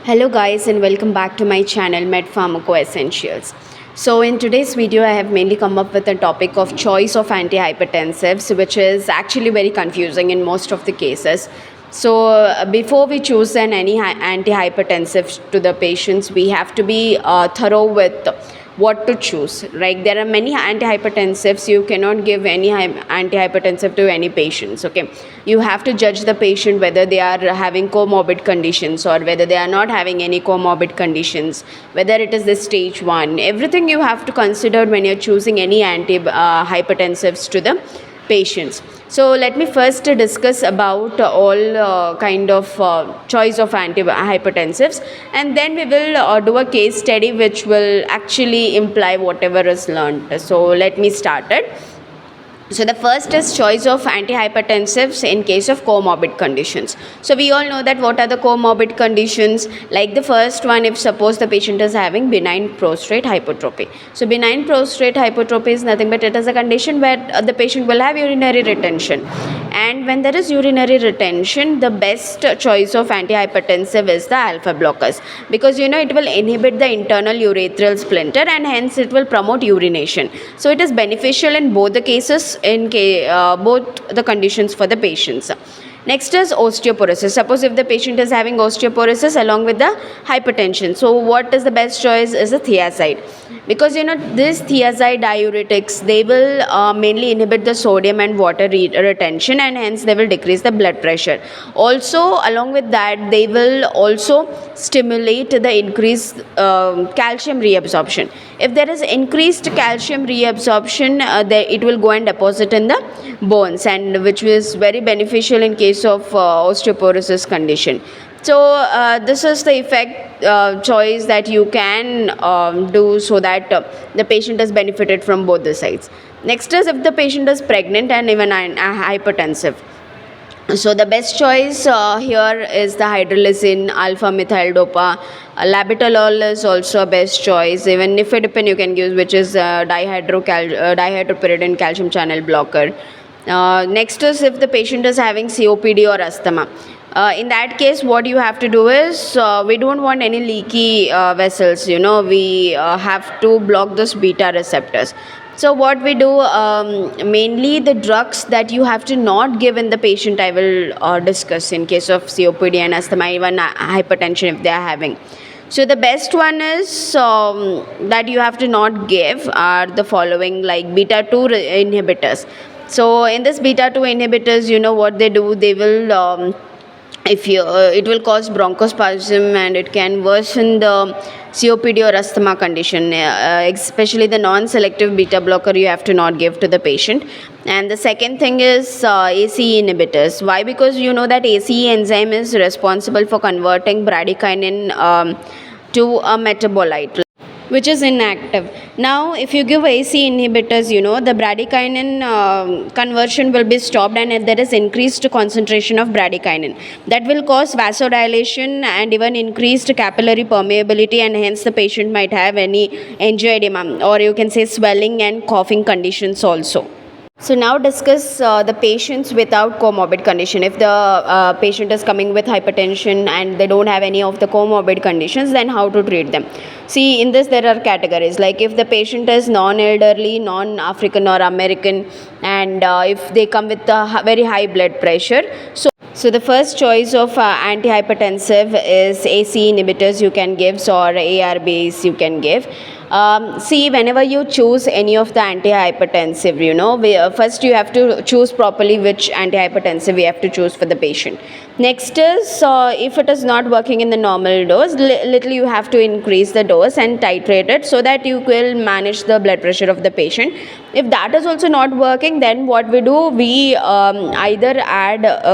Hello guys and welcome back to my channel MedPharmaco Essentials. So in today's video I have mainly come up with a topic of choice of antihypertensives, which is actually very confusing in most of the cases. So before we choose any antihypertensive to the patients, we have to be thorough with what to choose. Right, there are many antihypertensives. You cannot give any antihypertensive to any patients. Okay, you have to judge the patient whether they are having comorbid conditions or whether they are not having any comorbid conditions, whether it is the stage 1. Everything you have to consider when you're choosing any antihypertensives to the patients. So let me first discuss about all kind of choice of antihypertensives, and then we will do a case study which will actually imply whatever is learned. So let me start it. So the first is choice of antihypertensives in case of comorbid conditions. So we all know that what are the comorbid conditions. Like the first one, if suppose the patient is having benign prostate hypertrophy. So benign prostate hypertrophy is nothing but it is a condition where the patient will have urinary retention. And when there is urinary retention, the best choice of antihypertensive is the alpha blockers, because it will inhibit the internal urethral sphincter and hence it will promote urination. So it is beneficial in both the cases, in both the conditions for the patients. Next is osteoporosis. Suppose if the patient is having osteoporosis along with the hypertension, so what is the best choice is the thiazide, because these thiazide diuretics, they will mainly inhibit the sodium and water retention, and hence they will decrease the blood pressure. Also along with that, they will also stimulate the increased calcium reabsorption. If there is increased calcium reabsorption, it will go and deposit in the bones, and which is very beneficial in case of osteoporosis condition. So this is the effect choice that you can do, so that the patient is benefited from both the sides. Next is if the patient is pregnant and even hypertensive. So the best choice here is the hydrolysine, alpha methyl dopa. Labetalol is also a best choice. Even nifedipine you can use, which is dihydropyridine calcium channel blocker. Next is if the patient is having COPD or asthma. In that case, what you have to do is, we don't want any leaky vessels. We have to block those beta receptors. So what we do, mainly the drugs that you have to not give in the patient, I will discuss in case of COPD and asthma, even hypertension if they are having. So the best one is that you have to not give are the following, like beta 2 inhibitors. So in this beta 2 inhibitors, what they do, they will if you it will cause bronchospasm, and it can worsen the COPD or asthma condition, especially the non-selective beta blocker you have to not give to the patient. And the second thing is ACE inhibitors. Why? Because that ACE enzyme is responsible for converting bradykinin to a metabolite which is inactive. Now, if you give ACE inhibitors, the bradykinin conversion will be stopped, and there is increased concentration of bradykinin. That will cause vasodilation and even increased capillary permeability, and hence the patient might have any angioedema, or you can say swelling and coughing conditions also. So now discuss the patients without comorbid condition. If the patient is coming with hypertension and they don't have any of the comorbid conditions, then how to treat them? See, in this there are categories, like if the patient is non-elderly, non-African or American, and if they come with a very high blood pressure. So the first choice of antihypertensive is ACE inhibitors you can give, or ARBs you can give. See, whenever you choose any of the antihypertensive, first you have to choose properly which antihypertensive we have to choose for the patient. Next is, if it is not working in the normal dose, little you have to increase the dose and titrate it, so that you will manage the blood pressure of the patient. If that is also not working, then what we do, we either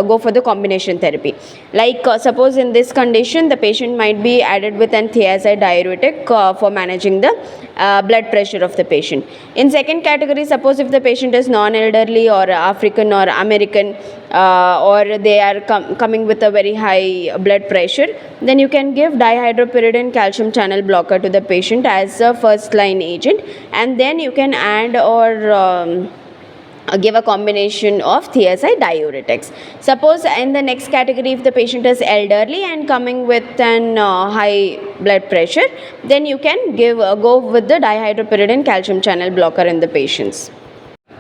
go for the combination therapy. Like suppose in this condition, the patient might be added with an thiazide diuretic for managing the blood pressure of the patient. In second category, suppose if the patient is non-elderly or African or American, or they are coming with a very high blood pressure, then you can give dihydropyridine calcium channel blocker to the patient as a first line agent, and then you can add or give a combination of thiazide diuretics. Suppose in the next category, if the patient is elderly and coming with an high blood pressure, then you can go with the dihydropyridine calcium channel blocker in the patients.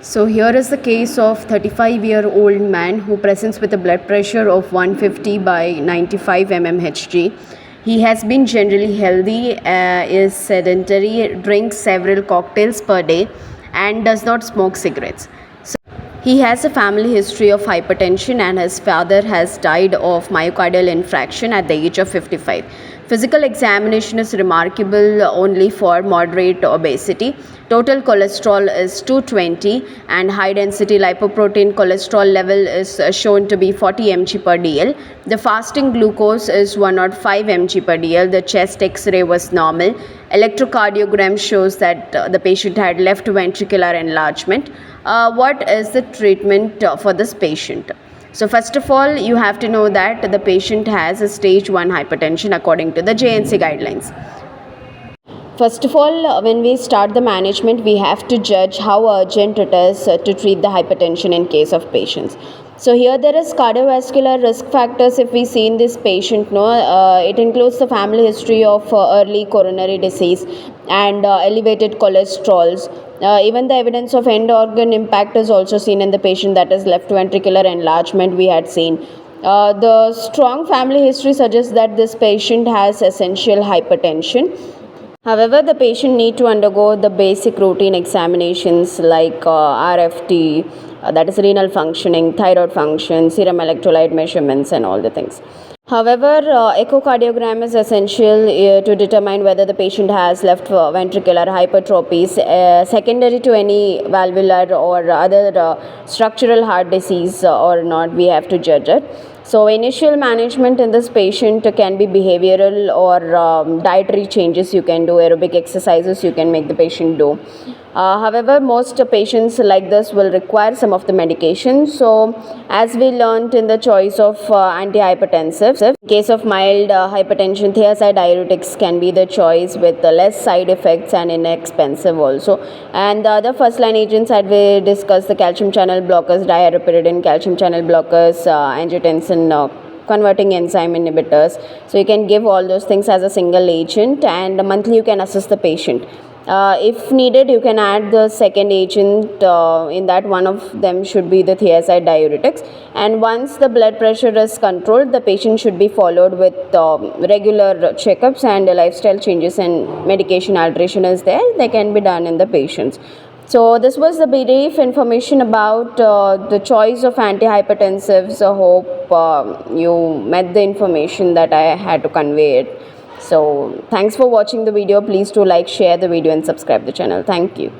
So here is the case of 35-year-old man who presents with a blood pressure of 150 by 95 mmHg. He has been generally healthy, is sedentary, drinks several cocktails per day, and does not smoke cigarettes. So he has a family history of hypertension, and his father has died of myocardial infarction at the age of 55. Physical examination is remarkable only for moderate obesity. Total cholesterol is 220 and high density lipoprotein cholesterol level is shown to be 40 mg per dl. The fasting glucose is 105 mg per dl. The chest x-ray was normal. Electrocardiogram shows that the patient had left ventricular enlargement. What is the treatment for this patient? So first of all, you have to know that the patient has a stage 1 hypertension according to the JNC guidelines. First of all, when we start the management, we have to judge how urgent it is to treat the hypertension in case of patients. So here there is cardiovascular risk factors. If we see in this patient, it includes the family history of early coronary disease and elevated cholesterols. Even the evidence of end organ impact is also seen in the patient, that is left ventricular enlargement we had seen. The strong family history suggests that this patient has essential hypertension. However, the patient need to undergo the basic routine examinations like RFT, that is renal functioning, thyroid function, serum electrolyte measurements and all the things. However, echocardiogram is essential to determine whether the patient has left ventricular hypertrophies secondary to any valvular or other structural heart disease or not. We have to judge it. So initial management in this patient can be behavioral or dietary changes you can do, aerobic exercises you can make the patient do. However, most patients like this will require some of the medication. So as we learned in the choice of antihypertensives, in case of mild hypertension, thiazide diuretics can be the choice with less side effects and inexpensive also. And the other first line agents that we discussed, the calcium channel blockers, dihydropyridine calcium channel blockers, angiotensin converting enzyme inhibitors. So you can give all those things as a single agent, and monthly you can assess the patient. If needed, you can add the second agent. In that, one of them should be the thiazide diuretics. And once the blood pressure is controlled, the patient should be followed with regular checkups, and lifestyle changes and medication alteration is there. They can be done in the patients. So this was the brief information about the choice of antihypertensives. I hope you met the information that I had to convey it. So thanks for watching the video. Please do like, share the video and subscribe the channel. Thank you.